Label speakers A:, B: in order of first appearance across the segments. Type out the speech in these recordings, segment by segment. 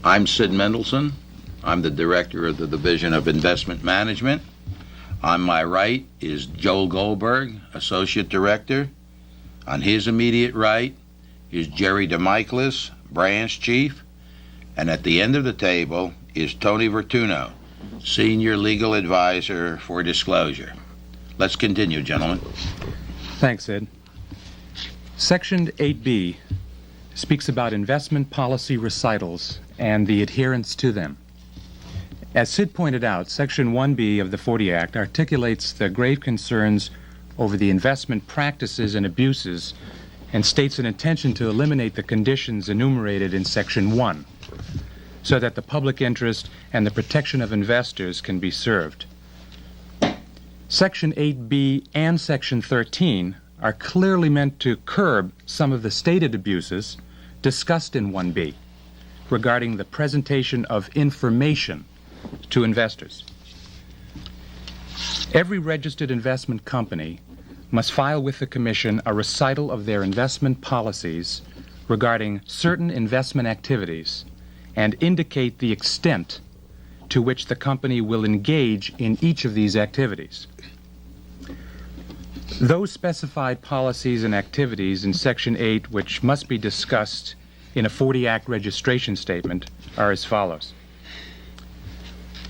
A: I'm Sid Mendelson. I'm the Director of the Division of Investment Management. On my right is Joel Goldberg, Associate Director. On his immediate right is Jerry DeMichelis, Branch Chief. And at the end of the table is Tony Vertuno, Senior Legal Advisor for Disclosure. Let's continue, gentlemen.
B: Thanks, Sid. Section 8B speaks about investment policy recitals and the adherence to them. As Sid pointed out, Section 1B of the 40 Act articulates the grave concerns over the investment practices and abuses and states an intention to eliminate the conditions enumerated in Section 1 so that the public interest and the protection of investors can be served. Section 8B and Section 13 are clearly meant to curb some of the stated abuses discussed in 1B regarding the presentation of information to investors. Every registered investment company must file with the Commission a recital of their investment policies regarding certain investment activities and indicate the extent to which the company will engage in each of these activities. Those specified policies and activities in Section 8 which must be discussed in a 40 Act registration statement are as follows.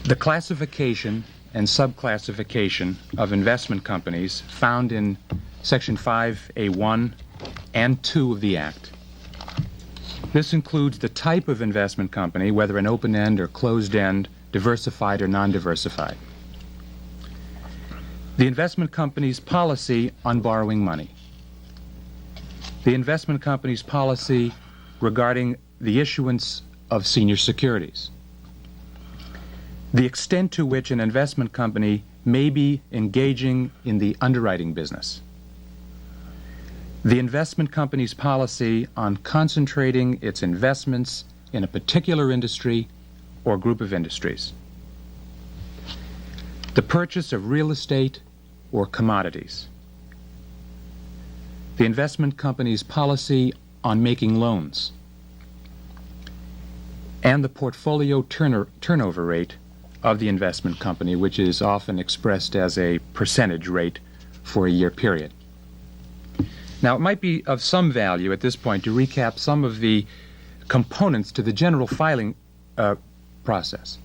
B: The classification and subclassification of investment companies found in Section 5A1 and 2 of the Act. This includes the type of investment company, whether an open-end or closed-end, diversified or non-diversified. The investment company's policy on borrowing money. The investment company's policy regarding the issuance of senior securities. The extent to which an investment company may be engaging in the underwriting business. The investment company's policy on concentrating its investments in a particular industry or group of industries. The purchase of real estate or commodities. The investment company's policy on making loans. And the portfolio turnover rate of the investment company, which is often expressed as a percentage rate for a year period. Now, it might be of some value at this point to recap some of the components to the general filing process.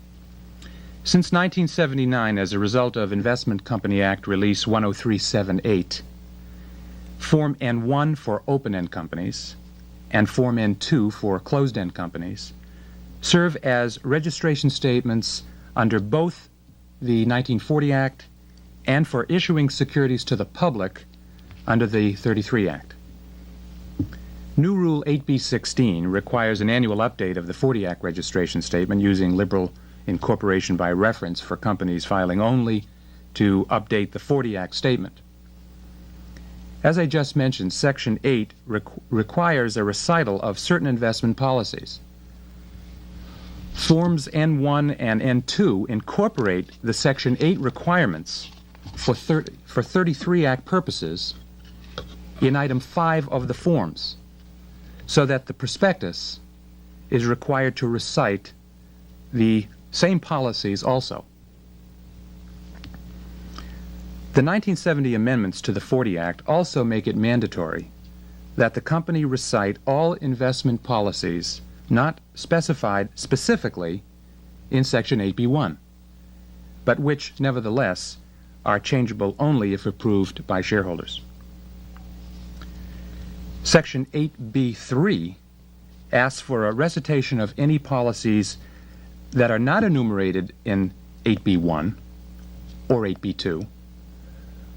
B: Since 1979, as a result of Investment Company Act Release 10378, Form N1 for open-end companies and Form N2 for closed-end companies serve as registration statements under both the 1940 Act and for issuing securities to the public under the 33 Act. New Rule 8B-16 requires an annual update of the 40 Act registration statement using liberal incorporation by reference for companies filing only to update the 40 Act statement. As I just mentioned, Section 8 requires a recital of certain investment policies. Forms N1 and N2 incorporate the Section 8 requirements for 33 Act purposes in Item 5 of the forms, so that the prospectus is required to recite the same policies also. The 1970 amendments to the 40 Act also make it mandatory that the company recite all investment policies not specified specifically in Section 8B1, but which, nevertheless, are changeable only if approved by shareholders. Section 8B3 asks for a recitation of any policies that are not enumerated in 8B1 or 8B2,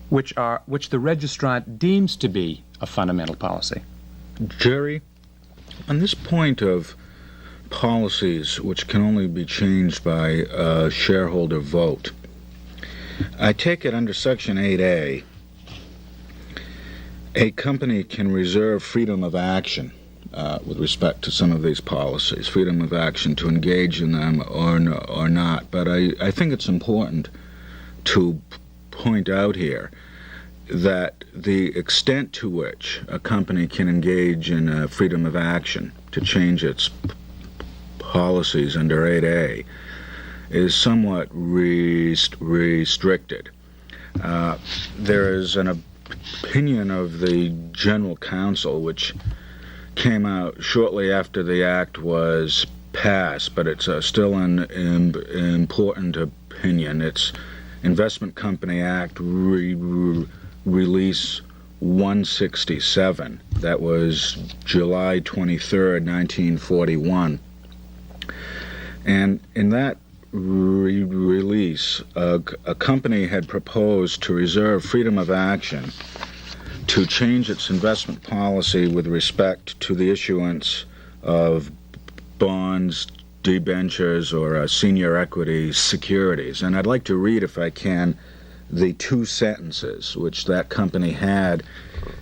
B: which the registrant deems to be a fundamental policy.
C: Jerry, on this point of policies which can only be changed by a shareholder vote, I take it under Section 8A, a company can reserve freedom of action with respect to some of these policies, freedom of action to engage in them or not. But I think it's important to point out here that the extent to which a company can engage in freedom of action to change its policies under 8A is somewhat restricted. There is an opinion of the General Counsel which came out shortly after the act was passed, but it's still an important opinion. It's Investment Company Act Release 167. That was July 23rd, 1941. And in that release, a company had proposed to reserve freedom of action to change its investment policy with respect to the issuance of bonds, debentures, or senior equity securities. And I'd like to read, if I can, the two sentences which that company had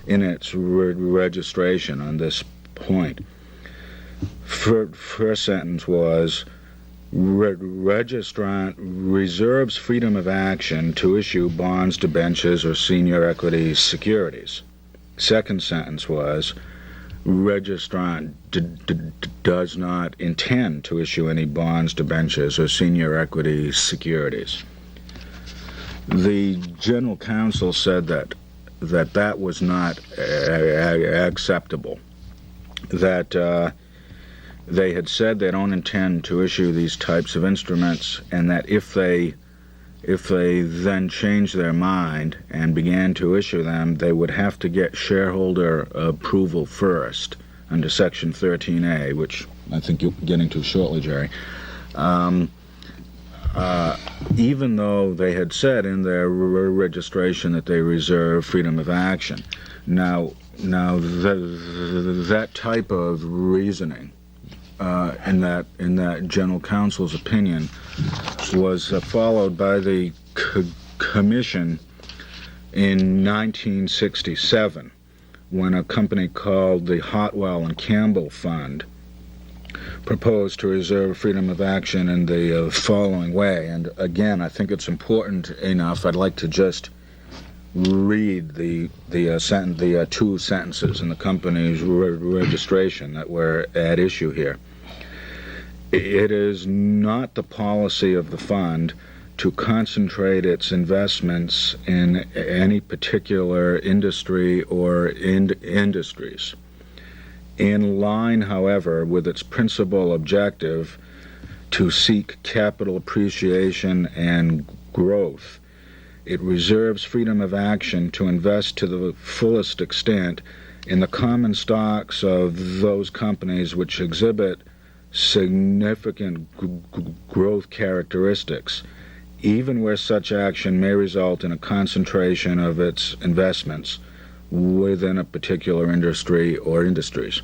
C: in its registration on this point. First sentence was, registrant reserves freedom of action to issue bonds, debentures, or senior equity securities. Second sentence was, registrant does not intend to issue any bonds, debentures, or senior equity securities. The General Counsel said that was not acceptable, that they had said they don't intend to issue these types of instruments, and that if they then changed their mind and began to issue them, they would have to get shareholder approval first under Section 13A, which I think you'll be getting to shortly, Jerry. Even though they had said in their registration that they reserve freedom of action. Now that type of reasoning in that General Counsel's opinion was followed by the Commission in 1967, when a company called the Hotwell and Campbell Fund proposed to reserve freedom of action in the following way. And again, I think it's important enough. I'd like to just read the two sentences in the company's registration that were at issue here. It is not the policy of the fund to concentrate its investments in any particular industry or industries. In line, however, with its principal objective to seek capital appreciation and growth, it reserves freedom of action to invest to the fullest extent in the common stocks of those companies which exhibit significant growth characteristics, even where such action may result in a concentration of its investments within a particular industry or industries.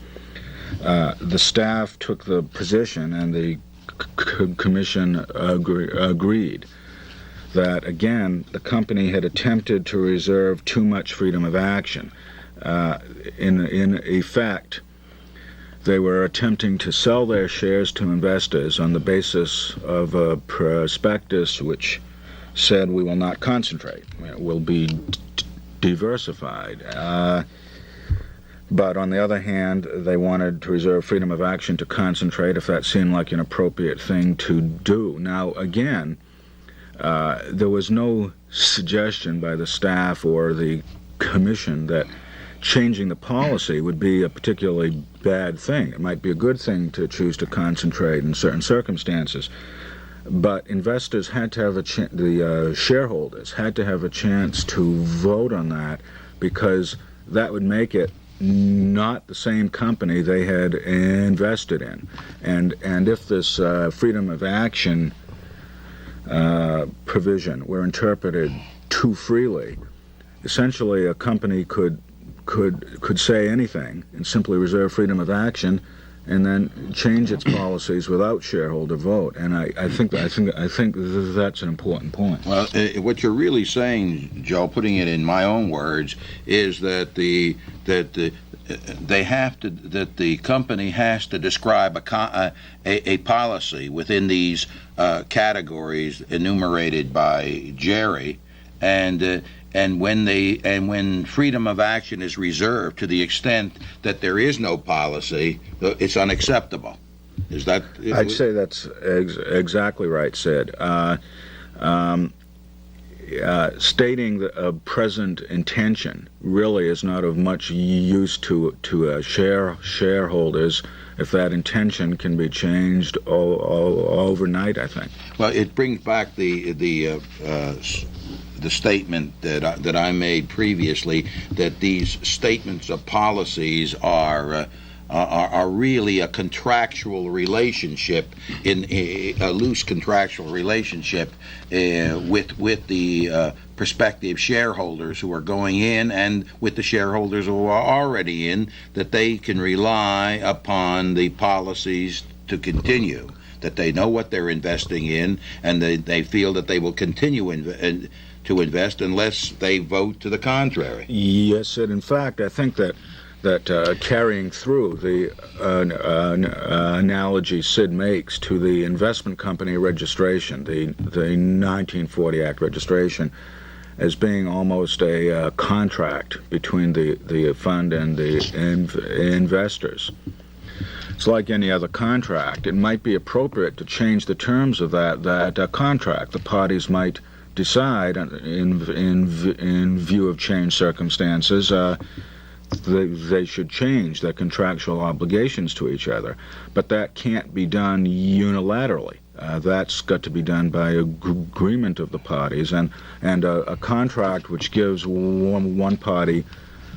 C: The staff took the position, and the Commission agreed, that again the company had attempted to reserve too much freedom of action. In effect, they were attempting to sell their shares to investors on the basis of a prospectus which said we will not concentrate, we'll be diversified. But on the other hand, they wanted to reserve freedom of action to concentrate if that seemed like an appropriate thing to do. Now, again, there was no suggestion by the staff or the Commission that changing the policy would be a particularly bad thing. It might be a good thing to choose to concentrate in certain circumstances. But investors had to have the shareholders had to have a chance to vote on that, because that would make it not the same company they had invested in. And if this freedom of action provision were interpreted too freely, essentially a company could say anything and simply reserve freedom of action and then change its policies without shareholder vote. And I think that's an important point.
A: Well, what you're really saying, Joe, putting it in my own words, is that the company has to describe a policy within these categories enumerated by Jerry, and when freedom of action is reserved to the extent that there is no policy, it's unacceptable. Is that?
C: I'd say that's exactly right, Sid. Stating a present intention really is not of much use to shareholders if that intention can be changed overnight, I think.
A: Well, it brings back the statement that I made previously, that these statements of policies are really a contractual relationship, in a loose contractual relationship with the prospective shareholders who are going in, and with the shareholders who are already in, that they can rely upon the policies to continue, that they know what they're investing in, and they feel that they will continue to invest unless they vote to the contrary.
C: Yes, and in fact, I think that carrying through the analogy Sid makes to the investment company registration, the 1940 Act registration, as being almost a contract between the fund and the investors. It's like any other contract. It might be appropriate to change the terms of that contract. The parties might decide, in view of changed circumstances, they should change their contractual obligations to each other. But that can't be done unilaterally. That's got to be done by agreement of the parties, and a contract which gives one party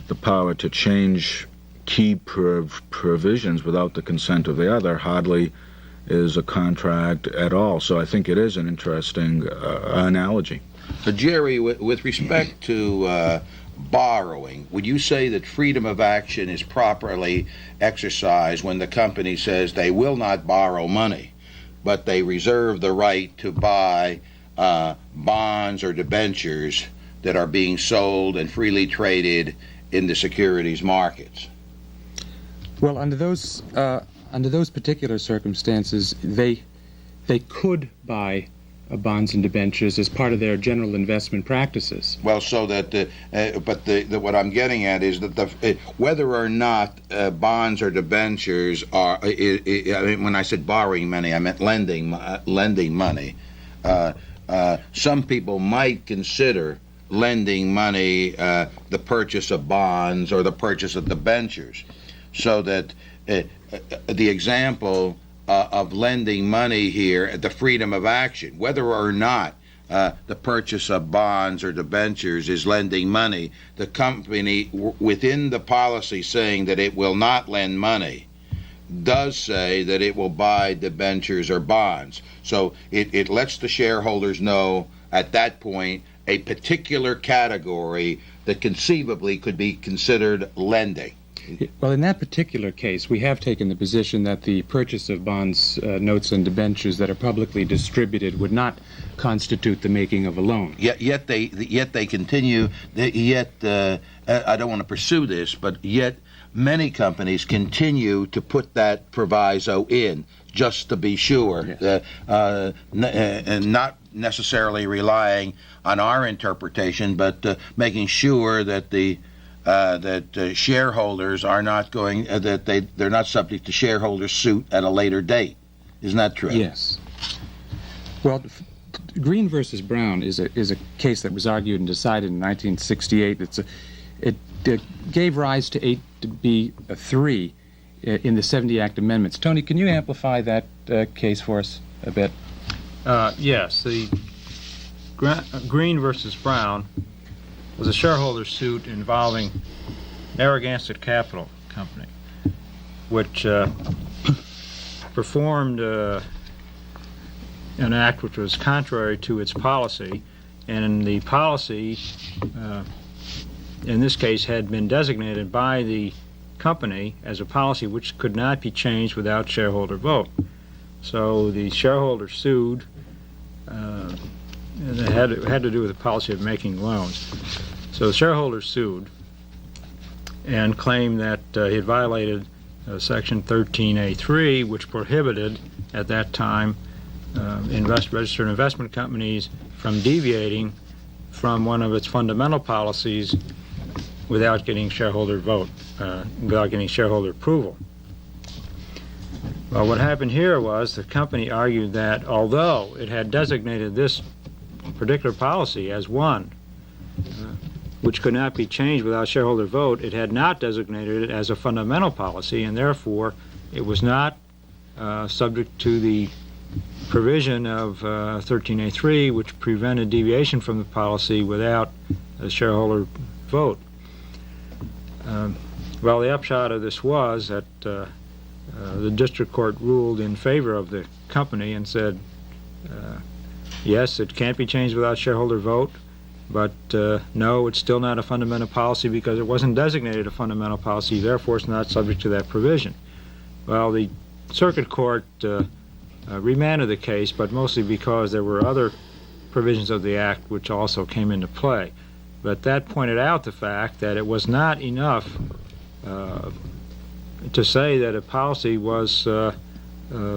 C: the power to change key provisions without the consent of the other hardly is a contract at all. So I think it is an interesting analogy.
A: So, Jerry, with respect to borrowing, would you say that freedom of action is properly exercised when the company says they will not borrow money, but they reserve the right to buy bonds or debentures that are being sold and freely traded in the securities markets?
B: Well, under those particular circumstances, they could buy bonds and debentures as part of their general investment practices.
A: Well, so that, what I'm getting at is that whether or not bonds or debentures are, I mean, when I said borrowing money, I meant lending money. Some people might consider lending money the purchase of bonds or the purchase of debentures, so that the example of lending money here, the freedom of action, whether or not the purchase of bonds or debentures is lending money, the company within the policy saying that it will not lend money does say that it will buy debentures or bonds. So it lets the shareholders know at that point a particular category that conceivably could be considered lending.
B: Well, in that particular case, we have taken the position that the purchase of bonds, notes, and debentures that are publicly distributed would not constitute the making of a loan.
A: Yet they continue. I don't want to pursue this, but yet many companies continue to put that proviso in just to be sure, yes. And not necessarily relying on our interpretation, but making sure that that shareholders are not going, that they're not subject to shareholder suit at a later date. Isn't that true?
B: Yes. Well, Green versus Brown is a case that was argued and decided in 1968. It gave rise to 8B3 in the 70 Act amendments. Tony, can you amplify that case for us a bit?
D: Yes. The Green versus Brown was a shareholder suit involving Narragansett Capital Company, which performed an act which was contrary to its policy, and the policy, in this case, had been designated by the company as a policy which could not be changed without shareholder vote. So the shareholder sued, and it had to do with the policy of making loans. So the shareholder sued and claimed that he had violated Section 13A3, which prohibited, at that time, registered investment companies from deviating from one of its fundamental policies without getting shareholder vote, without getting shareholder approval. Well, what happened here was the company argued that although it had designated this particular policy as one which could not be changed without shareholder vote, it had not designated it as a fundamental policy, and therefore it was not subject to the provision of 13A3, which prevented deviation from the policy without a shareholder vote. Well, the upshot of this was that the district court ruled in favor of the company and said, yes, it can't be changed without shareholder vote, but no, it's still not a fundamental policy because it wasn't designated a fundamental policy, therefore it's not subject to that provision. Well, the circuit court remanded the case, but mostly because there were other provisions of the Act which also came into play. But that pointed out the fact that it was not enough to say that a policy was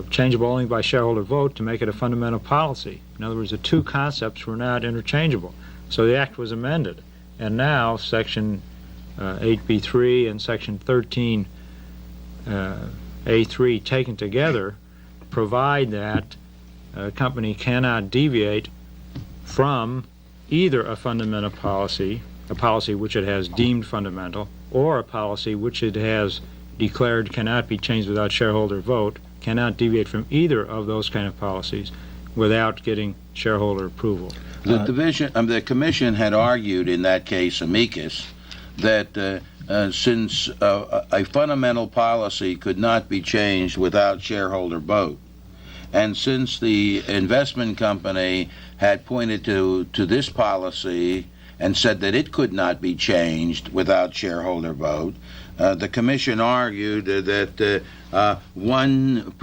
D: changeable only by shareholder vote to make it a fundamental policy. In other words, the two concepts were not interchangeable. So the Act was amended, and now Section 8B3 and Section 13A3 taken together provide that a company cannot deviate from either a fundamental policy, a policy which it has deemed fundamental, or a policy which it has declared cannot be changed without shareholder vote, cannot deviate from either of those kind of policies without getting shareholder approval.
A: The commission had argued in that case, amicus, that since a fundamental policy could not be changed without shareholder vote, and since the investment company had pointed to this policy and said that it could not be changed without shareholder vote, the commission argued that one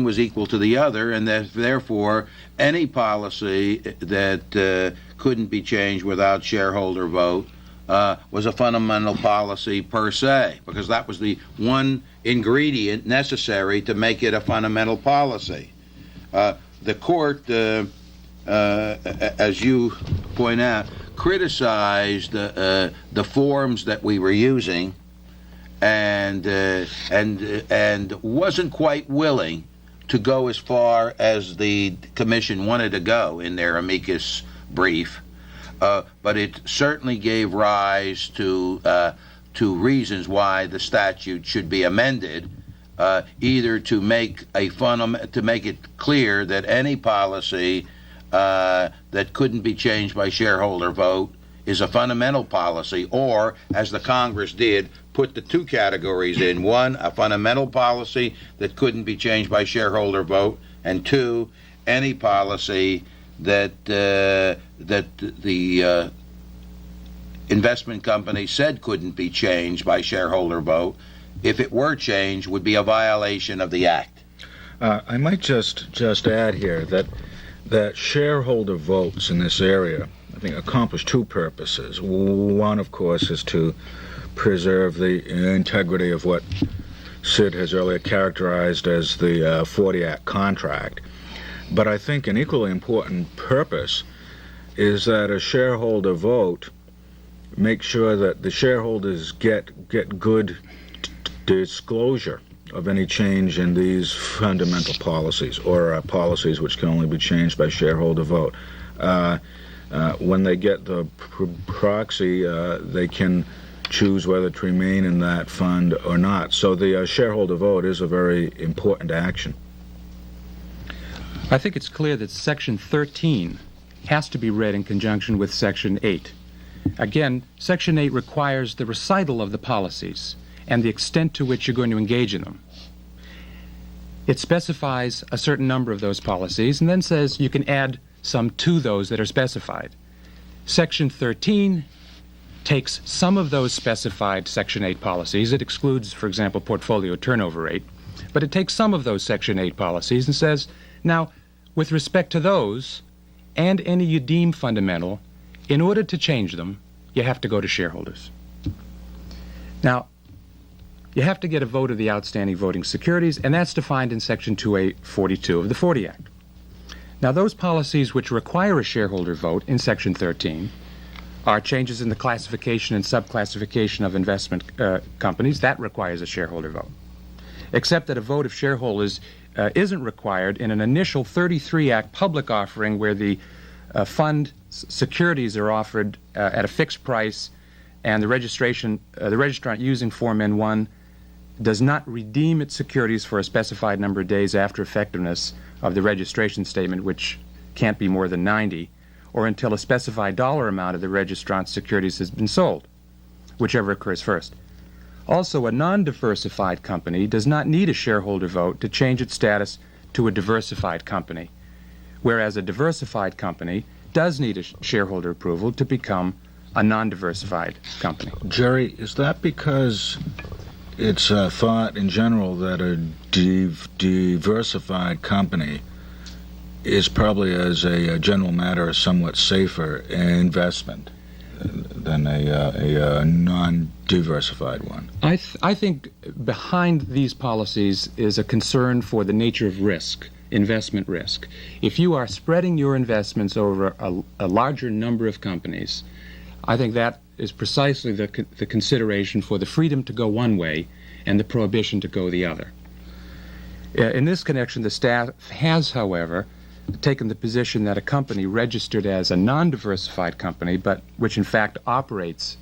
A: was equal to the other, and that therefore any policy that couldn't be changed without shareholder vote was a fundamental policy per se, because that was the one ingredient necessary to make it a fundamental policy. The court, as you point out, criticized the forms that we were using, and wasn't quite willing to go as far as the commission wanted to go in their amicus brief, but it certainly gave rise to reasons why the statute should be amended, either to make it clear that any policy that couldn't be changed by shareholder vote is a fundamental policy, or, as the Congress did, put the two categories in: one, a fundamental policy that couldn't be changed by shareholder vote, and two, any policy that the investment company said couldn't be changed by shareholder vote, if it were changed, would be a violation of the Act.
C: I might just add here that shareholder votes in this area, I think, accomplish two purposes. One, of course, is to preserve the integrity of what Sid has earlier characterized as the 40 Act contract. But I think an equally important purpose is that a shareholder vote makes sure that the shareholders get good disclosure of any change in these fundamental policies, or policies which can only be changed by shareholder vote. When they get the proxy, they can choose whether to remain in that fund or not. So the shareholder vote is a very important action.
B: I think it's clear that Section 13 has to be read in conjunction with Section 8. Again, Section 8 requires the recital of the policies and the extent to which you're going to engage in them. It specifies a certain number of those policies and then says you can add some to those that are specified. Section 13 takes some of those specified Section 8 policies. It excludes, for example, portfolio turnover rate, but it takes some of those Section 8 policies and says, now, with respect to those and any you deem fundamental, in order to change them, you have to go to shareholders. Now, you have to get a vote of the outstanding voting securities, and that's defined in Section 2A42 of the 40 Act. Now, those policies which require a shareholder vote in Section 13 are changes in the classification and subclassification of investment companies. That requires a shareholder vote. except that a vote of shareholders isn't required in an initial 33 Act public offering where the fund securities are offered at a fixed price, and the registrant using Form N1 does not redeem its securities for a specified number of days after effectiveness of the registration statement, which can't be more than 90, or until a specified dollar amount of the registrant's securities has been sold, whichever occurs first. Also, a non-diversified company does not need a shareholder vote to change its status to a diversified company, whereas a diversified company does need a shareholder approval to become a non-diversified company.
C: Jerry, is that because it's thought in general that a diversified company is probably, as a general matter, a somewhat safer investment than a non-diversified one?
B: I think behind these policies is a concern for the nature of risk, investment risk. If you are spreading your investments over a larger number of companies, I think that is precisely the consideration for the freedom to go one way and the prohibition to go the other. In this connection, the staff has, however, taken the position that a company registered as a non-diversified company, but which in fact operates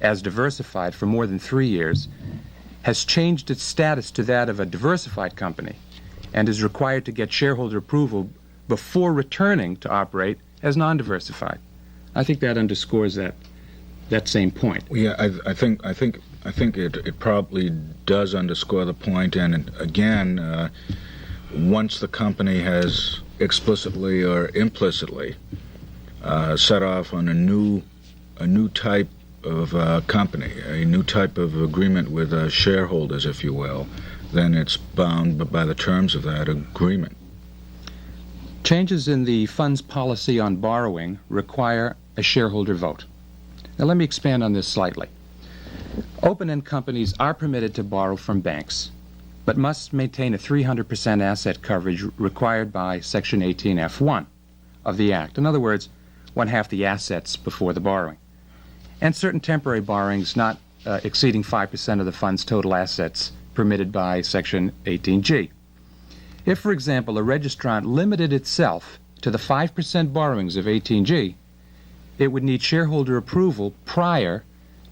B: as diversified for more than 3 years, has changed its status to that of a diversified company and is required to get shareholder approval before returning to operate as non-diversified. I think that underscores that same point.
C: Yeah, I think it probably does underscore the point. And again, once the company has explicitly or implicitly set off on a new type of company, a new type of agreement with shareholders, if you will, then it's bound by the terms of that agreement.
B: Changes in the fund's policy on borrowing require a shareholder vote. Now let me expand on this slightly. Open-end companies are permitted to borrow from banks, but must maintain a 300% asset coverage required by Section 18F1 of the Act. In other words, one-half the assets before the borrowing. And certain temporary borrowings not exceeding 5% of the fund's total assets permitted by Section 18G. If, for example, a registrant limited itself to the 5% borrowings of 18G, it would need shareholder approval prior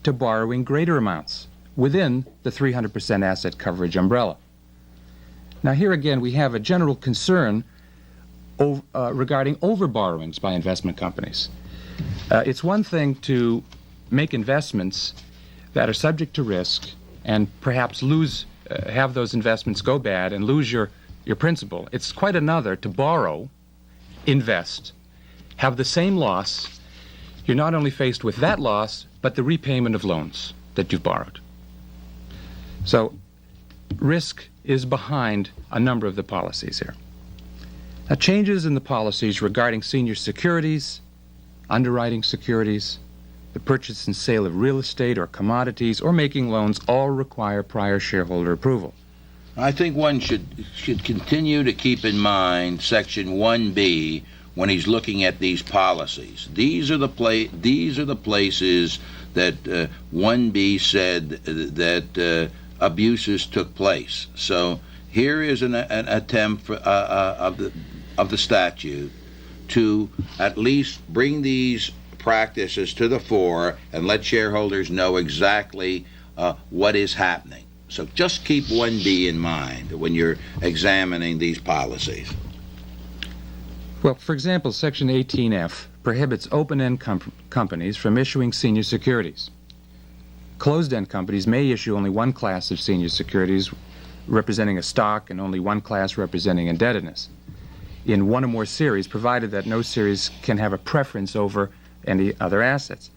B: to borrowing greater amounts within the 300% asset coverage umbrella. Now here again we have a general concern regarding overborrowings by investment companies. It's one thing to make investments that are subject to risk and perhaps have those investments go bad and lose your principal. It's quite another to borrow, invest, have the same loss. You're not only faced with that loss, but the repayment of loans that you've borrowed. So risk is behind a number of the policies here. Now, changes in the policies regarding senior securities, underwriting securities, the purchase and sale of real estate or commodities, or making loans all require prior shareholder approval.
A: I think one should continue to keep in mind Section 1B when he's looking at these policies. These are the places that 1B said that abuses took place. So here is an attempt of the statute to at least bring these practices to the fore and let shareholders know exactly what is happening. So just keep 1B in mind when you're examining these policies.
B: Well, for example, Section 18F prohibits open-end companies from issuing senior securities. Closed-end companies may issue only one class of senior securities representing a stock and only one class representing indebtedness in one or more series, provided that no series can have a preference over any other assets.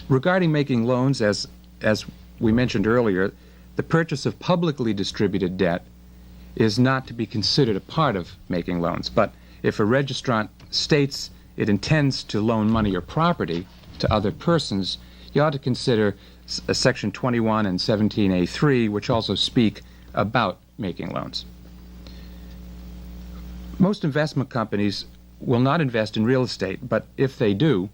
B: Regarding making loans, as we mentioned earlier, the purchase of publicly distributed debt is not to be considered a part of making loans. But if a registrant states it intends to loan money or property to other persons, you ought to consider Section 21 and 17A3, which also speak about making loans. Most investment companies will not invest in real estate, but if they do,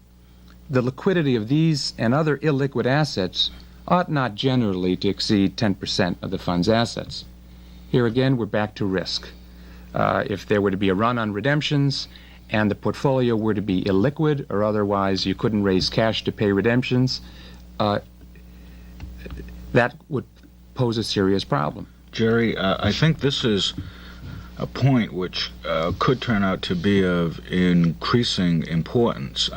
B: the liquidity of these and other illiquid assets ought not generally to exceed 10% of the fund's assets. Here again, we're back to risk. If there were to be a run on redemptions and the portfolio were to be illiquid or otherwise you couldn't raise cash to pay redemptions, that would pose a serious problem.
C: Jerry, I think this is a point which could turn out to be of increasing importance.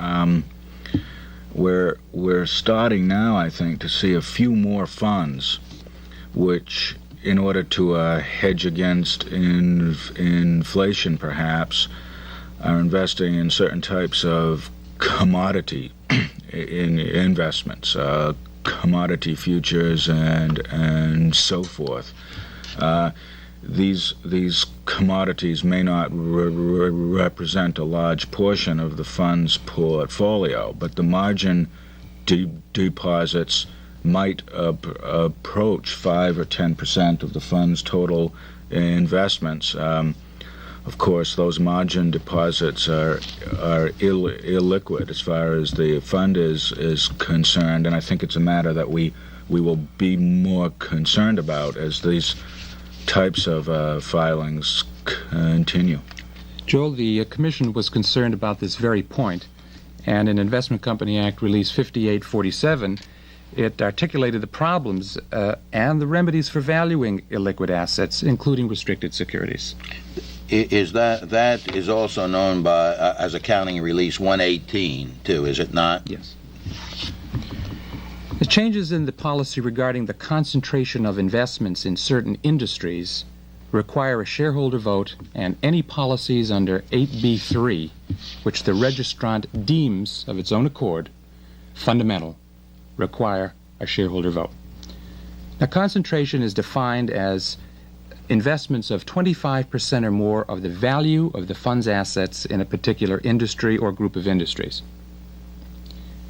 C: We're starting now, I think, to see a few more funds which, in order to hedge against inflation perhaps, are investing in certain types of commodity in investments, commodity futures and so forth. These commodities may not represent a large portion of the fund's portfolio, but the margin deposits might approach 5 or 10% of the fund's total investments. Of course, those margin deposits are illiquid as far as the fund is concerned, and I think it's a matter that we will be more concerned about as these types of filings continue.
B: Joel, the Commission was concerned about this very point, and in Investment Company Act Release 5847, it articulated the problems and the remedies for valuing illiquid assets, including restricted securities.
A: Is that is also known by as Accounting Release 118 too, is it not?
B: Yes. The changes in the policy regarding the concentration of investments in certain industries require a shareholder vote, and any policies under 8B3, which the registrant deems of its own accord fundamental, require a shareholder vote. Now, concentration is defined as investments of 25% or more of the value of the fund's assets in a particular industry or group of industries.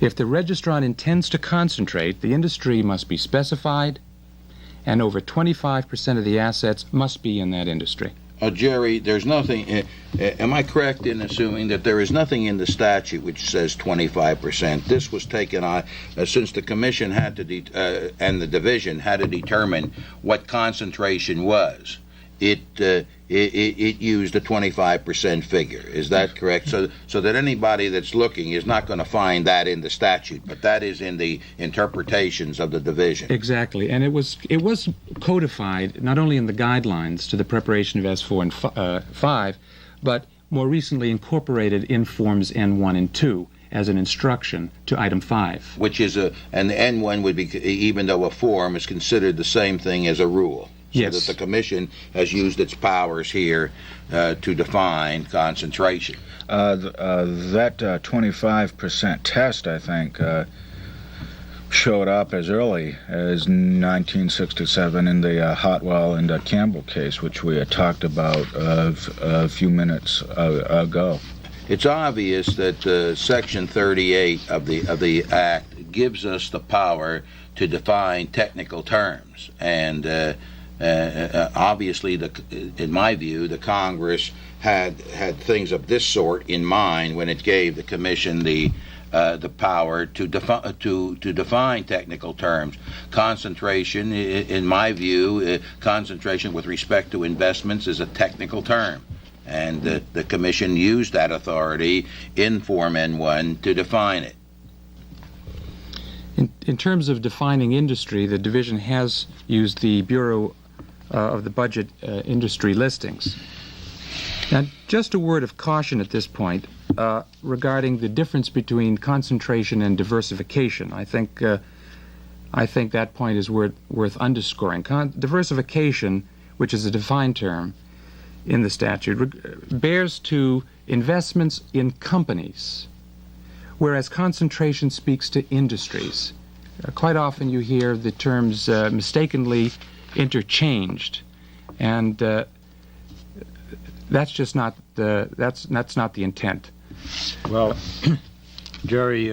B: If the registrant intends to concentrate, the industry must be specified, and over 25% of the assets must be in that industry.
A: Jerry, there's nothing, am I correct in assuming that there is nothing in the statute which says 25%? This was taken on, since the Commission had to, and the Division had to determine what concentration was. It used a 25% figure. Is that correct? So that anybody that's looking is not going to find that in the statute, but that is in the interpretations of the Division.
B: Exactly, and it was codified not only in the guidelines to the preparation of S4 and 5, but more recently incorporated in Forms N1 and 2 as an instruction to Item 5.
A: Which is and the N1 would be, even though a form is considered the same thing as a rule. So
B: yes.
A: That the Commission has used its powers here to define concentration.
C: That 25% test, I think, showed up as early as 1967 in the Hotwell and Campbell case, which we had talked about a few minutes ago.
A: It's obvious that Section 38 of the Act gives us the power to define technical terms, and obviously, in my view, the Congress had things of this sort in mind when it gave the Commission the power to define technical terms. Concentration, in my view, concentration with respect to investments is a technical term, and the Commission used that authority in Form N1 to define it.
B: In terms of defining industry, the Division has used the Bureau of the Budget industry listings. Now, just a word of caution at this point regarding the difference between concentration and diversification. I think that point is worth underscoring. Diversification, which is a defined term in the statute, bears to investments in companies, whereas concentration speaks to industries. Quite often you hear the terms mistakenly interchanged, and that's just not that's not the intent.
D: Well, Jerry,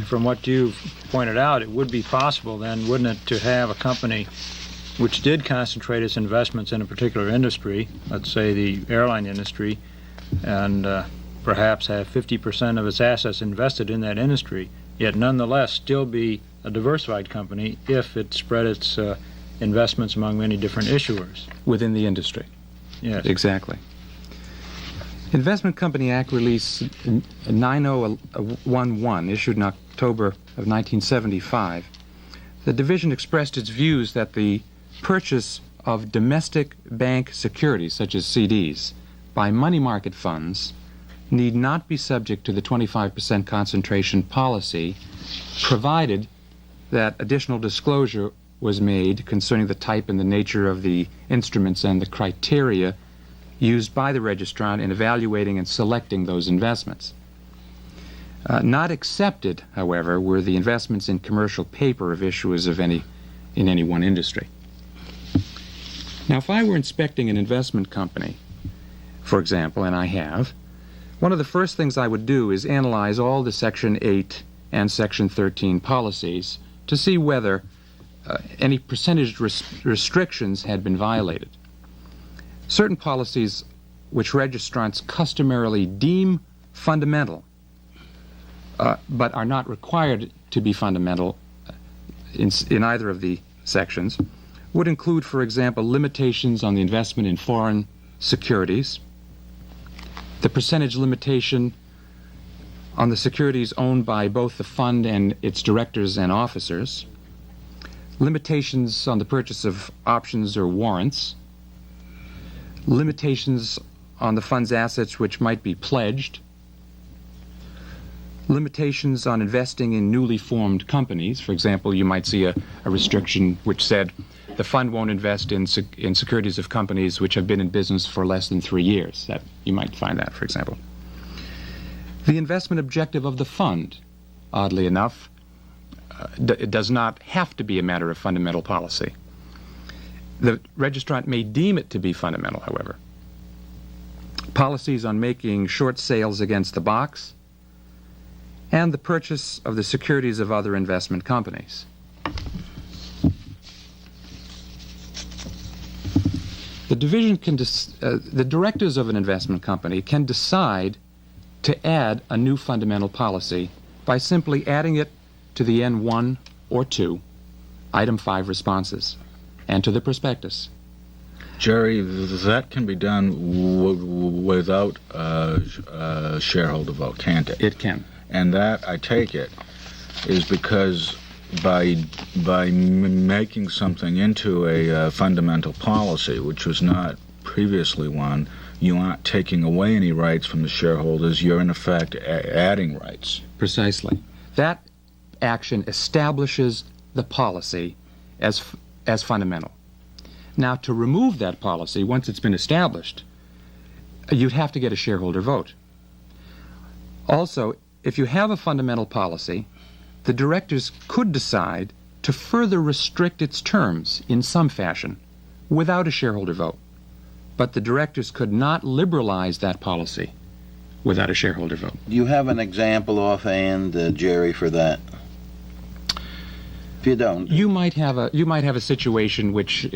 D: from what you've pointed out, it would be possible then, wouldn't it, to have a company which did concentrate its investments in a particular industry, let's say the airline industry, and perhaps have 50% of its assets invested in that industry, yet nonetheless still be a diversified company if it spread its investments among many different issuers.
B: Within the industry.
D: Yes.
B: Exactly. Investment Company Act Release 9011, issued in October of 1975, the division expressed its views that the purchase of domestic bank securities, such as CDs, by money market funds need not be subject to the 25% concentration policy, provided that additional disclosure was made concerning the type and the nature of the instruments and the criteria used by the registrant in evaluating and selecting those investments. Not accepted, however, were the investments in commercial paper of issuers in any one industry. Now, if I were inspecting an investment company, for example, and I have, one of the first things I would do is analyze all the Section 8 and Section 13 policies to see whether any percentage restrictions had been violated. Certain policies which registrants customarily deem fundamental, but are not required to be fundamental in either of the sections, would include, for example, limitations on the investment in foreign securities, the percentage limitation on the securities owned by both the fund and its directors and officers, limitations on the purchase of options or warrants, limitations on the fund's assets which might be pledged, limitations on investing in newly formed companies. For example, you might see a restriction which said the fund won't invest in securities of companies which have been in business for less than 3 years. That you might find that, for example. The investment objective of the fund, oddly enough, it does not have to be a matter of fundamental policy. The registrant may deem it to be fundamental, however. Policies on making short sales against the box, and the purchase of the securities of other investment companies. The division the directors of an investment company can decide to add a new fundamental policy by simply adding it to the N1 or 2, Item 5 responses, and to the prospectus.
C: Jerry, that can be done without a shareholder vote, can't it?
B: It can.
C: And that, I take it, is because by making something into a fundamental policy, which was not previously one, you aren't taking away any rights from the shareholders. You're, in effect, adding rights.
B: Precisely. That action establishes the policy as fundamental. Now, to remove that policy, once it's been established, you'd have to get a shareholder vote. Also, if you have a fundamental policy, the directors could decide to further restrict its terms in some fashion without a shareholder vote. But the directors could not liberalize that policy without a shareholder vote.
A: Do you have an example offhand, Jerry, for that? If you don't,
B: you might have a situation which,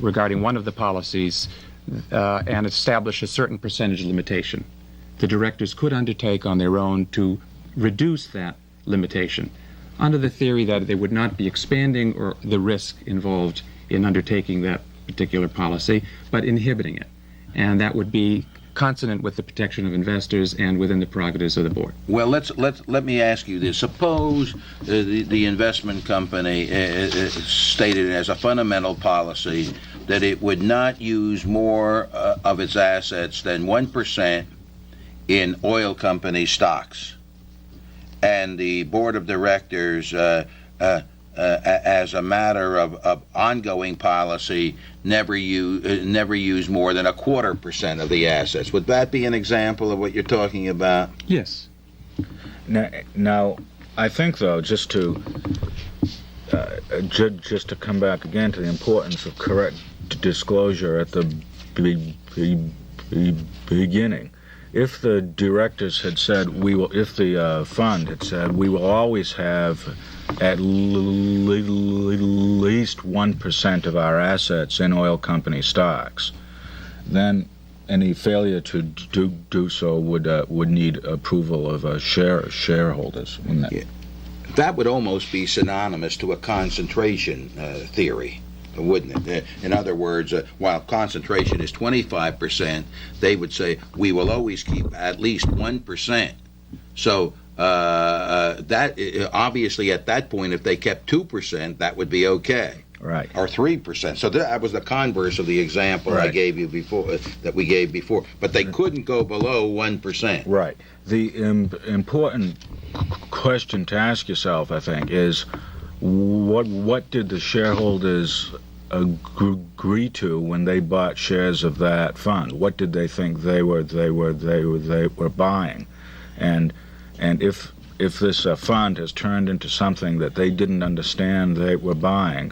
B: regarding one of the policies, and establish a certain percentage limitation. The directors could undertake on their own to reduce that limitation, under the theory that they would not be expanding or the risk involved in undertaking that particular policy, but inhibiting it, and that would be consonant with the protection of investors and within the prerogatives of the board.
A: well, let me ask you this. Suppose the investment company stated as a fundamental policy that it would not use more of its assets than 1% in oil company stocks, and the board of directors, as a matter of ongoing policy, never use more than 0.25% of the assets. Would that be an example of what you're talking about?
B: Yes.
C: Now, I think, though, just to come back again to the importance of correct disclosure at the beginning. If the directors had said if the fund had said we will always have at least 1% of our assets in oil company stocks, then any failure to do so would need approval of shareholders. Wouldn't that?
A: Yeah. That would almost be synonymous to a concentration theory. wouldn't it? In other words, while concentration is 25%, they would say we will always keep at least 1%. So that obviously at that point, if they kept 2%, that would be okay.
C: Right.
A: Or 3%. So that was the converse of the example I
C: Right.
A: gave you before, that we gave before. But they couldn't go below 1%.
C: Right. The important question to ask yourself, I think, is what did the shareholders agree to when they bought shares of that fund? What did they think they were buying? And if this fund has turned into something that they didn't understand they were buying,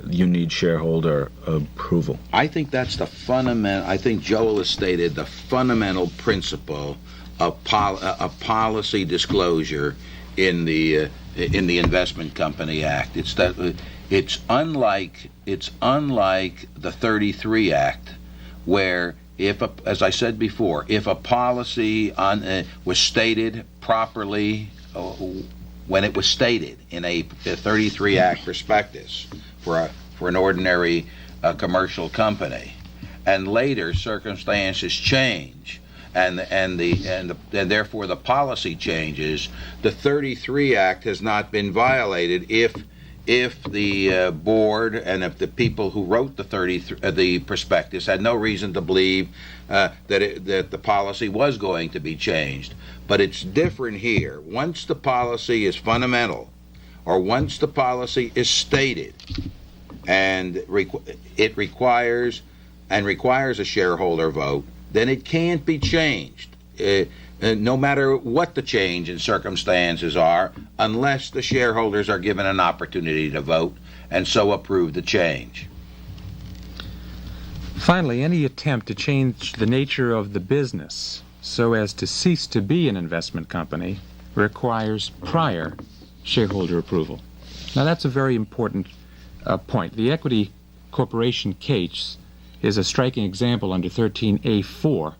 C: you need shareholder approval.
A: I think that's the fundamental. I think Joel has stated the fundamental principle of policy disclosure in the Investment Company Act. It's unlike the 33 Act, where as I said before, if a policy was stated properly when it was stated in a 33 Act prospectus for an ordinary commercial company, and later circumstances change, and therefore the policy changes, the 33 Act has not been violated if the board and if the people who wrote the prospectus had no reason to believe that the policy was going to be changed. But it's different here. Once the policy is fundamental, or once the policy is stated, and it requires a shareholder vote, then it can't be changed, no matter what the change in circumstances are, unless the shareholders are given an opportunity to vote and so approve the change.
B: Finally, any attempt to change the nature of the business so as to cease to be an investment company requires prior shareholder approval. Now, that's a very important point. The equity corporation case is a striking example under 13A4,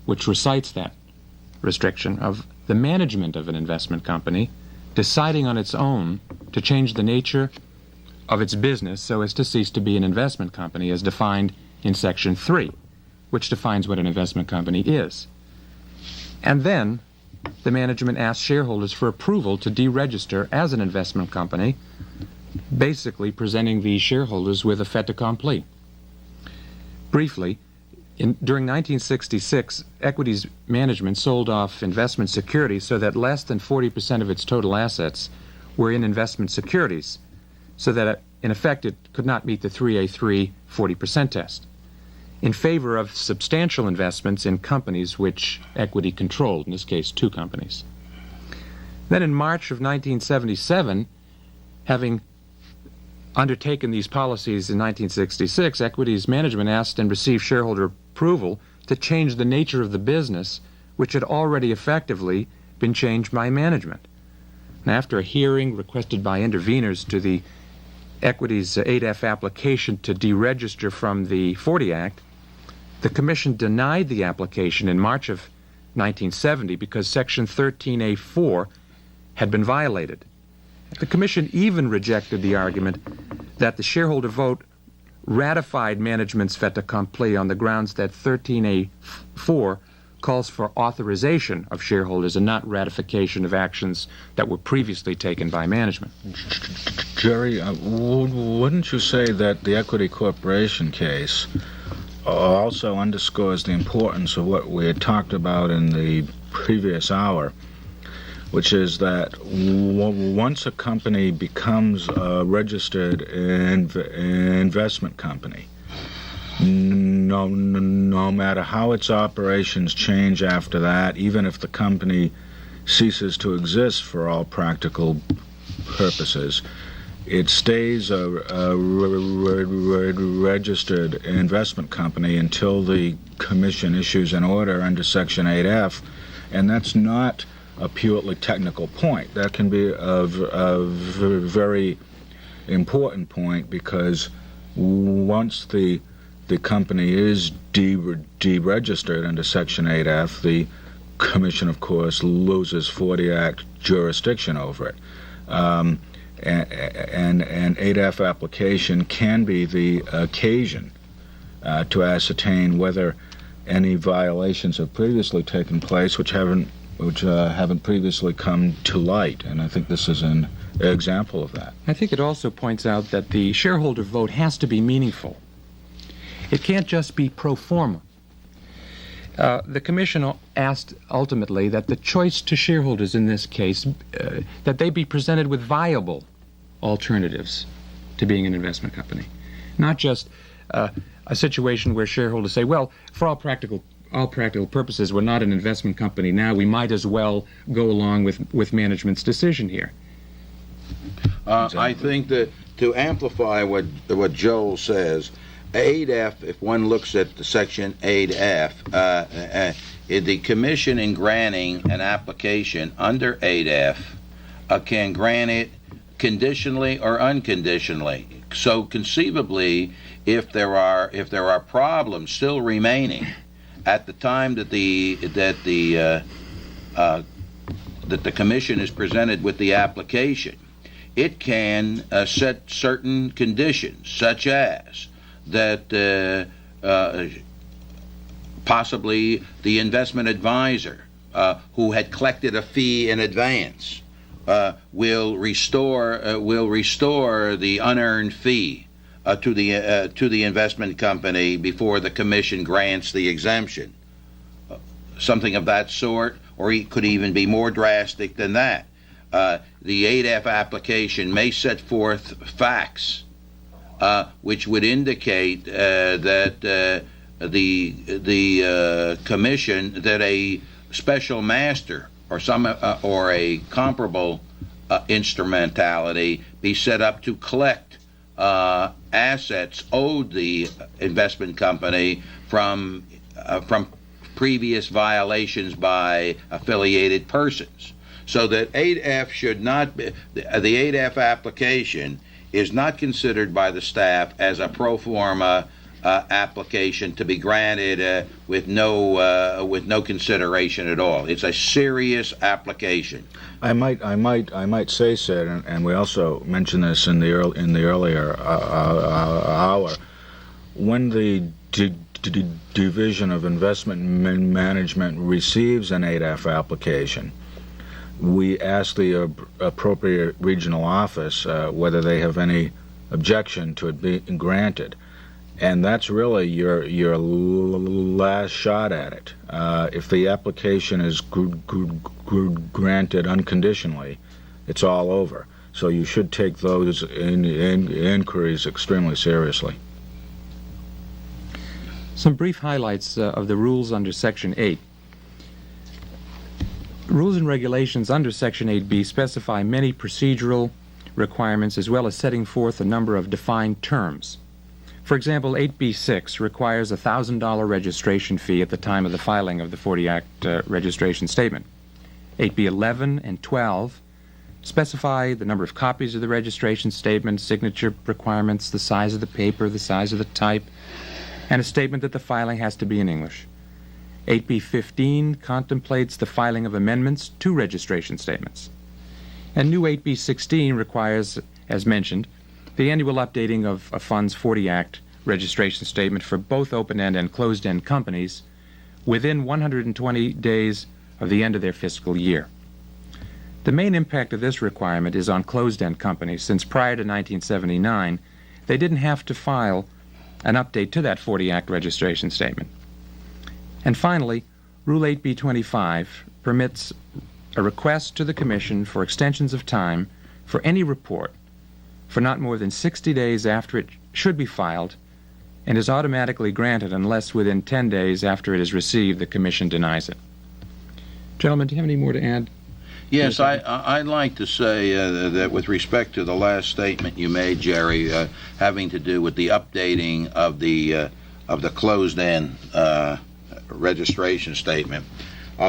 B: which recites that restriction of the management of an investment company deciding on its own to change the nature of its business so as to cease to be an investment company, as defined in Section 3, which defines what an investment company is. And then the management asks shareholders for approval to deregister as an investment company, basically presenting the shareholders with a fait accompli. Briefly, during 1966, Equities Management sold off investment securities so that less than 40% of its total assets were in investment securities, so that, in effect, it could not meet the 3A3 40% test, in favor of substantial investments in companies which Equity controlled, in this case, 2 companies. Then in March of 1977, having undertaken these policies in 1966, Equities Management asked and received shareholder approval to change the nature of the business, which had already effectively been changed by management. And after a hearing requested by interveners to the Equities 8F application to deregister from the 40 Act, the Commission denied the application in March of 1970 because Section 13A4 had been violated. The Commission even rejected the argument that the shareholder vote ratified management's fait accompli on the grounds that 13A4 calls for authorization of shareholders and not ratification of actions that were previously taken by management.
C: Jerry, wouldn't you say that the Equity Corporation case also underscores the importance of what we had talked about in the previous hour, which is that once a company becomes a registered investment company, no matter how its operations change after that, even if the company ceases to exist for all practical purposes, it stays a registered investment company until the Commission issues an order under Section 8F, and that's not a purely technical point. That can be a very important point, because once the company is deregistered under Section 8F, the Commission, of course, loses 40 Act jurisdiction over it. and an 8F application can be the occasion to ascertain whether any violations have previously taken place which haven't previously come to light, and I think this is an example of that.
B: I think it also points out that the shareholder vote has to be meaningful. It can't just be pro forma. The Commission asked ultimately that the choice to shareholders in this case, that they be presented with viable alternatives to being an investment company. Not just a situation where shareholders say, well, for all practical purposes, we're not an investment company now, we might as well go along with management's decision here.
A: I think that to amplify what Joel says, 8F, if one looks at the section 8F, the Commission in granting an application under 8F can grant it conditionally or unconditionally. So conceivably, if there are problems still remaining at the time that the Commission is presented with the application, it can set certain conditions, such as that possibly the investment advisor who had collected a fee in advance will restore the unearned fee to the investment company before the Commission grants the exemption. Something of that sort, or it could even be more drastic than that. The 8F application may set forth facts which would indicate that the Commission, that a special master or a comparable instrumentality be set up to collect assets owed the investment company from previous violations by affiliated persons. So that 8F should not be, the 8F application is not considered by the staff as a pro forma application to be granted with no consideration at all. It's a serious application.
C: I might say, Sid, and we also mentioned this in the earlier hour, when the Division of Investment Management receives an 8F application, we ask the appropriate regional office whether they have any objection to it being granted, and that's really your last shot at it. If the application is granted unconditionally, it's all over. So you should take those inquiries extremely seriously.
B: Some brief highlights of the rules under Section 8. Rules and regulations under Section 8B specify many procedural requirements as well as setting forth a number of defined terms. For example, 8B6 requires a $1,000 registration fee at the time of the filing of the 40 Act registration statement. 8B11 and 12 specify the number of copies of the registration statement, signature requirements, the size of the paper, the size of the type, and a statement that the filing has to be in English. 8B15 contemplates the filing of amendments to registration statements. And new 8B16 requires, as mentioned, the annual updating of a Fund's 40 Act registration statement for both open-end and closed-end companies within 120 days of the end of their fiscal year. The main impact of this requirement is on closed-end companies, since prior to 1979, they didn't have to file an update to that 40 Act registration statement. And finally, Rule 8B25 permits a request to the Commission for extensions of time for any report for not more than 60 days after it should be filed, and is automatically granted unless within 10 days after it is received the Commission denies it. Gentlemen, do you have any more to add?
A: Yes, I'd like to say that with respect to the last statement you made, Jerry, having to do with the updating of the closed-end registration statement,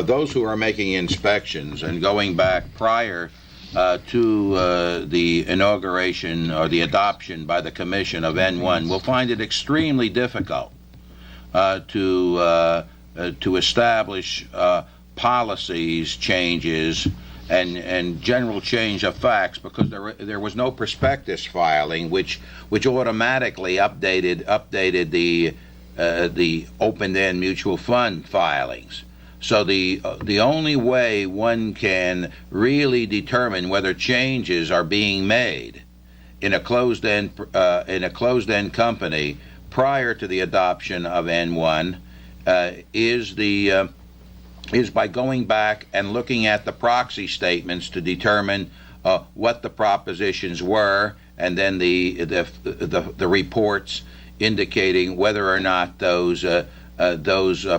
A: those who are making inspections and going back prior to the inauguration or the adoption by the Commission of N1 will find it extremely difficult to establish policies changes and general change of facts, because there was no prospectus filing, which automatically updated the open-end mutual fund filings. So the only way one can really determine whether changes are being made in a closed-end company prior to the adoption of N1 is by going back and looking at the proxy statements to determine what the propositions were, and then the reports indicating whether or not those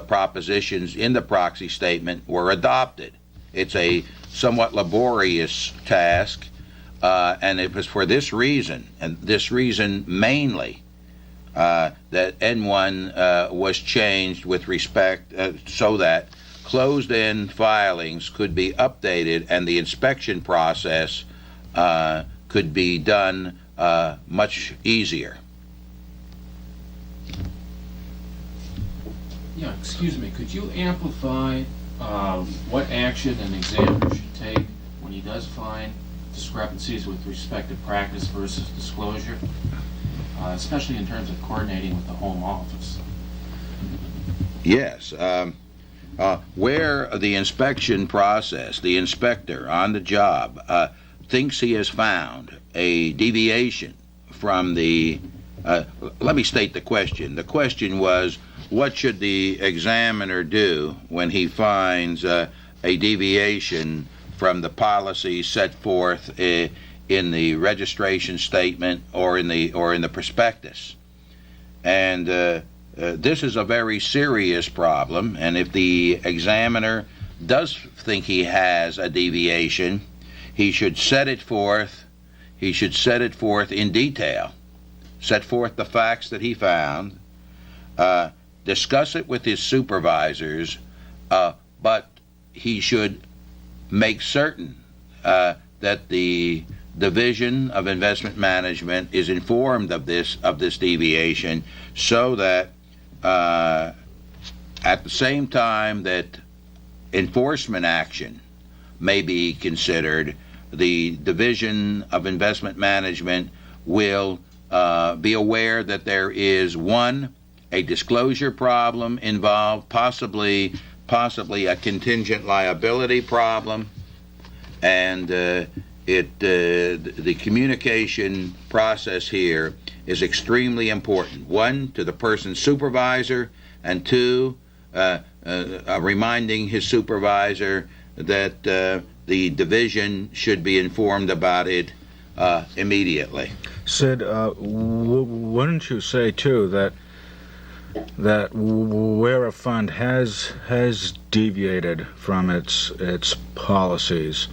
A: propositions in the proxy statement were adopted. It's a somewhat laborious task, and it was for this reason, and this reason mainly, that N1 was changed with respect so that closed-end filings could be updated and the inspection process could be done much easier.
E: Yeah, excuse me, could you amplify what action an examiner should take when he does find discrepancies with respect to practice versus disclosure, especially in terms of coordinating with the Home Office?
A: Yes. Where the inspection process, the inspector on the job thinks he has found a deviation from the... let me state the question. The question was, what should the examiner do when he finds a deviation from the policy set forth in the registration statement or in the prospectus? And this is a very serious problem, and if the examiner does think he has a deviation, he should set it forth. He should set it forth in detail, set forth the facts that he found, discuss it with his supervisors, but he should make certain that the Division of Investment Management is informed of this deviation, so that at the same time that enforcement action may be considered, the Division of Investment Management will be aware that there is, one, a disclosure problem involved, possibly a contingent liability problem, and the communication process here is extremely important. One, to the person's supervisor, and two, reminding his supervisor that the division should be informed about it immediately.
C: Sid, wouldn't you say too that where a fund has deviated from its policies,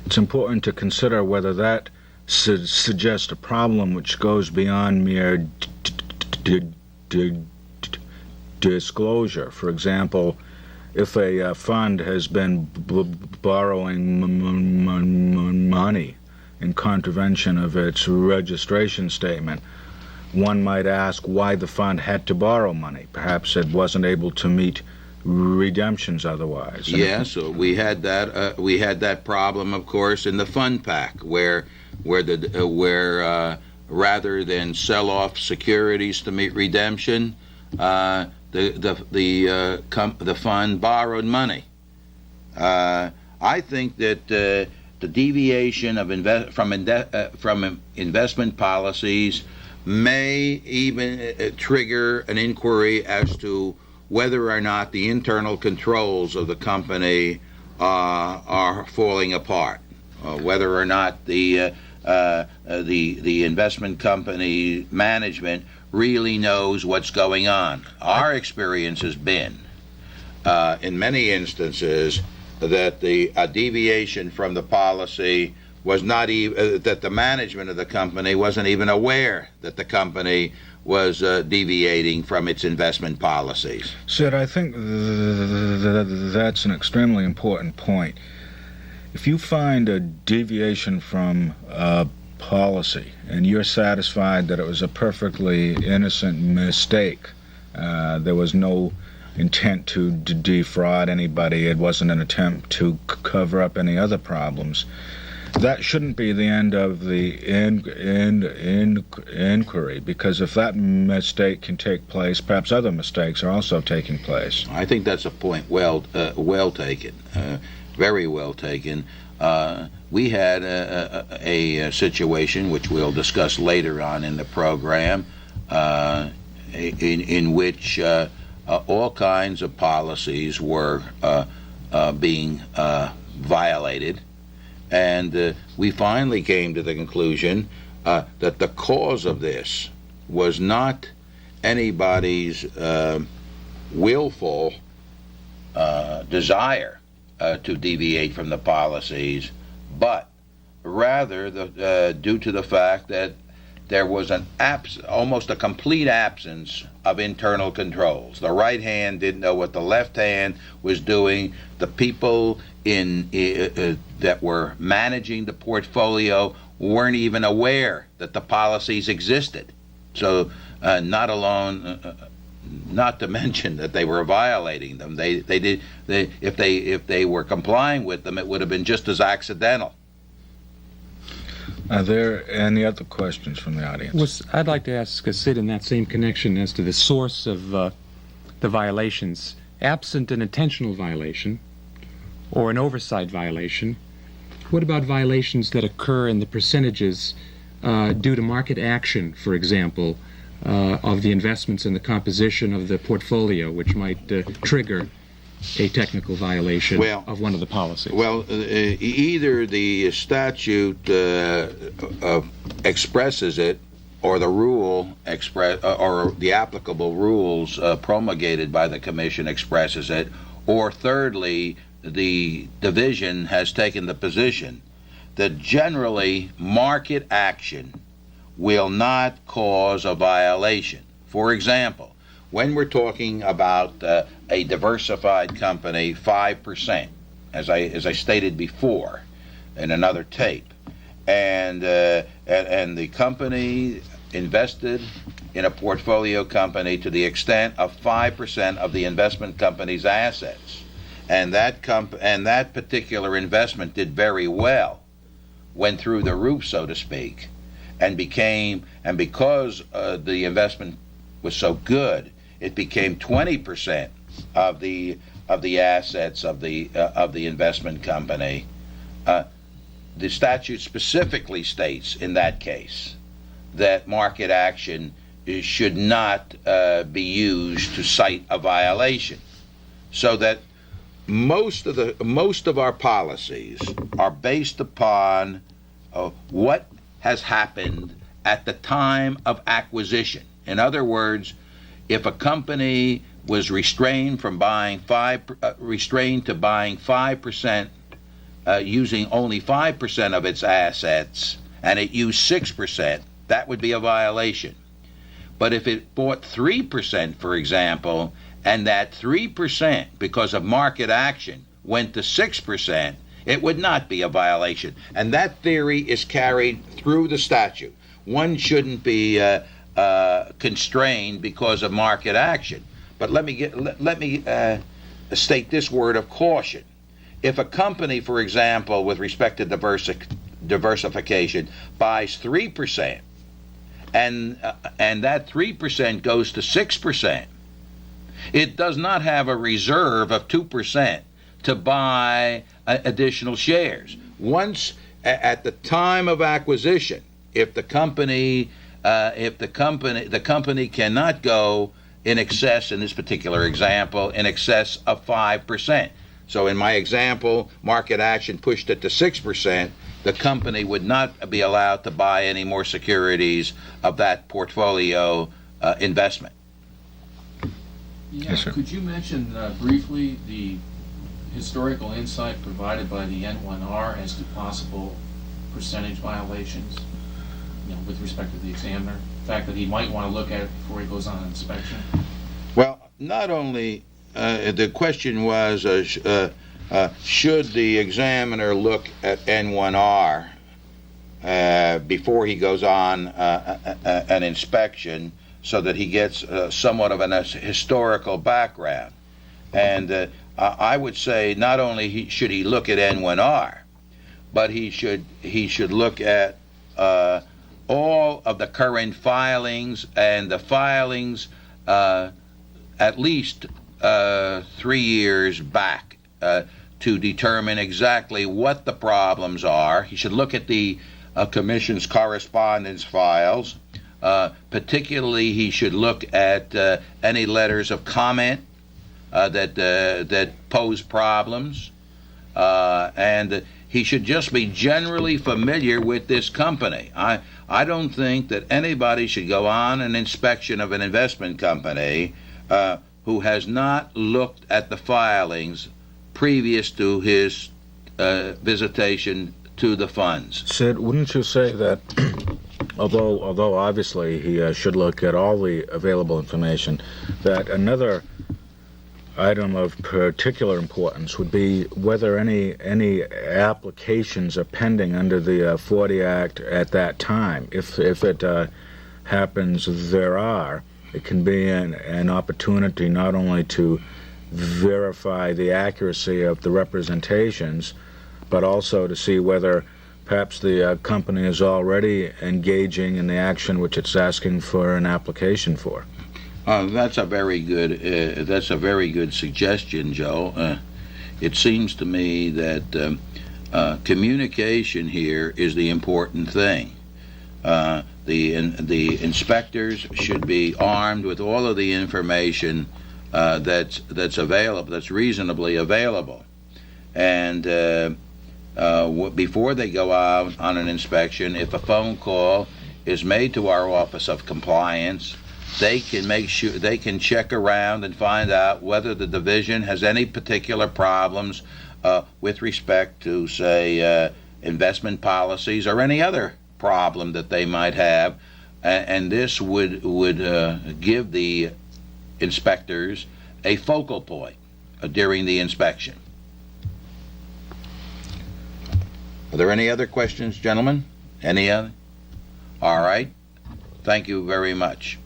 C: it's important to consider whether that suggests a problem which goes beyond mere disclosure. For example, if a fund has been borrowing money in contravention of its registration statement, one might ask why the fund had to borrow money. Perhaps it wasn't able to meet redemptions otherwise.
A: Yes, we had that problem, of course, in the fund pack, where rather than sell off securities to meet redemption, the fund borrowed money. I think that the deviation of from investment policies may even trigger an inquiry as to whether or not the internal controls of the company are falling apart, whether or not the investment company management really knows what's going on. Our experience has been, in many instances, that a deviation from the policy was not even, that the management of the company wasn't even aware that the company was deviating from its investment policies.
C: Sid, I think that's an extremely important point. If you find a deviation from policy and you're satisfied that it was a perfectly innocent mistake, there was no intent to defraud anybody. It wasn't an attempt to cover up any other problems. That shouldn't be the end of the inquiry, because if that mistake can take place, perhaps other mistakes are also taking place.
A: I think that's a point well taken, very well taken. We had a situation, which we'll discuss later on in the program, in which all kinds of policies were being violated. And we finally came to the conclusion that the cause of this was not anybody's willful desire to deviate from the policies, but rather due to the fact that there was almost a complete absence of internal controls. The right hand didn't know what the left hand was doing. The people that were managing the portfolio weren't even aware that the policies existed. So not to mention that they were violating them. If they were complying with them, it would have been just as accidental.
C: Are there any other questions from the audience?
B: I'd like to ask Sid in that same connection as to the source of the violations. Absent an intentional violation or an oversight violation, what about violations that occur in the percentages due to market action, for example, of the investments in the composition of the portfolio, which might trigger a technical violation of one of the policies?
A: Well, either the statute expresses it, or the rule or the applicable rules promulgated by the Commission expresses it, or thirdly, the division has taken the position that generally market action will not cause a violation. For example, when we're talking about a diversified company, 5%, as I stated before in another tape, and the company invested in a portfolio company to the extent of 5% of the investment company's assets, and that particular investment did very well, went through the roof, so to speak, and because the investment was so good, it became 20% of the assets of the investment company. The statute specifically states in that case that market action should not be used to cite a violation, so that most of our policies are based upon what has happened at the time of acquisition. In other words, if a company was restrained to buying 5%, using only 5% of its assets, and it used 6%, that would be a violation. But if it bought 3%, for example, and that 3%, because of market action, went to 6%, it would not be a violation. And that theory is carried through the statute. One shouldn't be constrained because of market action. But let me state this word of caution. If a company, for example, with respect to diversification, buys 3%, and that 3% goes to 6%, it does not have a reserve of 2% to buy additional shares. Once at the time of acquisition, if the company cannot go in excess, in this particular example, in excess of 5%. So in my example, market action pushed it to 6%. The company would not be allowed to buy any more securities of that portfolio investment.
E: Yeah,
C: Yes, sir.
E: could you mention briefly the historical insight provided by the N1R as to possible percentage violations, with respect to the examiner? The fact that he might want to look at it before he goes on inspection.
A: Well, not only the question was, should the examiner look at N1R before he goes on an inspection, so that he gets somewhat of an historical background. And I would say not only should he look at N1R, but he should look at all of the current filings and the filings at least 3 years back to determine exactly what the problems are. He should look at the Commission's correspondence files. Particularly, he should look at any letters of comment that pose problems, and he should just be generally familiar with this company. I don't think that anybody should go on an inspection of an investment company who has not looked at the filings previous to his visitation to the funds.
C: Sid, wouldn't you say that although obviously he should look at all the available information, that another item of particular importance would be whether any applications are pending under the 40 Act at that time. If it happens there are, it can be an opportunity not only to verify the accuracy of the representations, but also to see whether perhaps the company is already engaging in the action which it's asking for an application for.
A: That's a very good suggestion, Joe. It seems to me that communication here is the important thing. The inspectors should be armed with all of the information that's available, that's reasonably available, and before they go out on an inspection, if a phone call is made to our Office of Compliance, they can make sure they can check around and find out whether the division has any particular problems with respect to, say, investment policies or any other problem that they might have, and this would give the inspectors a focal point during the inspection. Are there any other questions, gentlemen? Any other? All right. Thank you very much.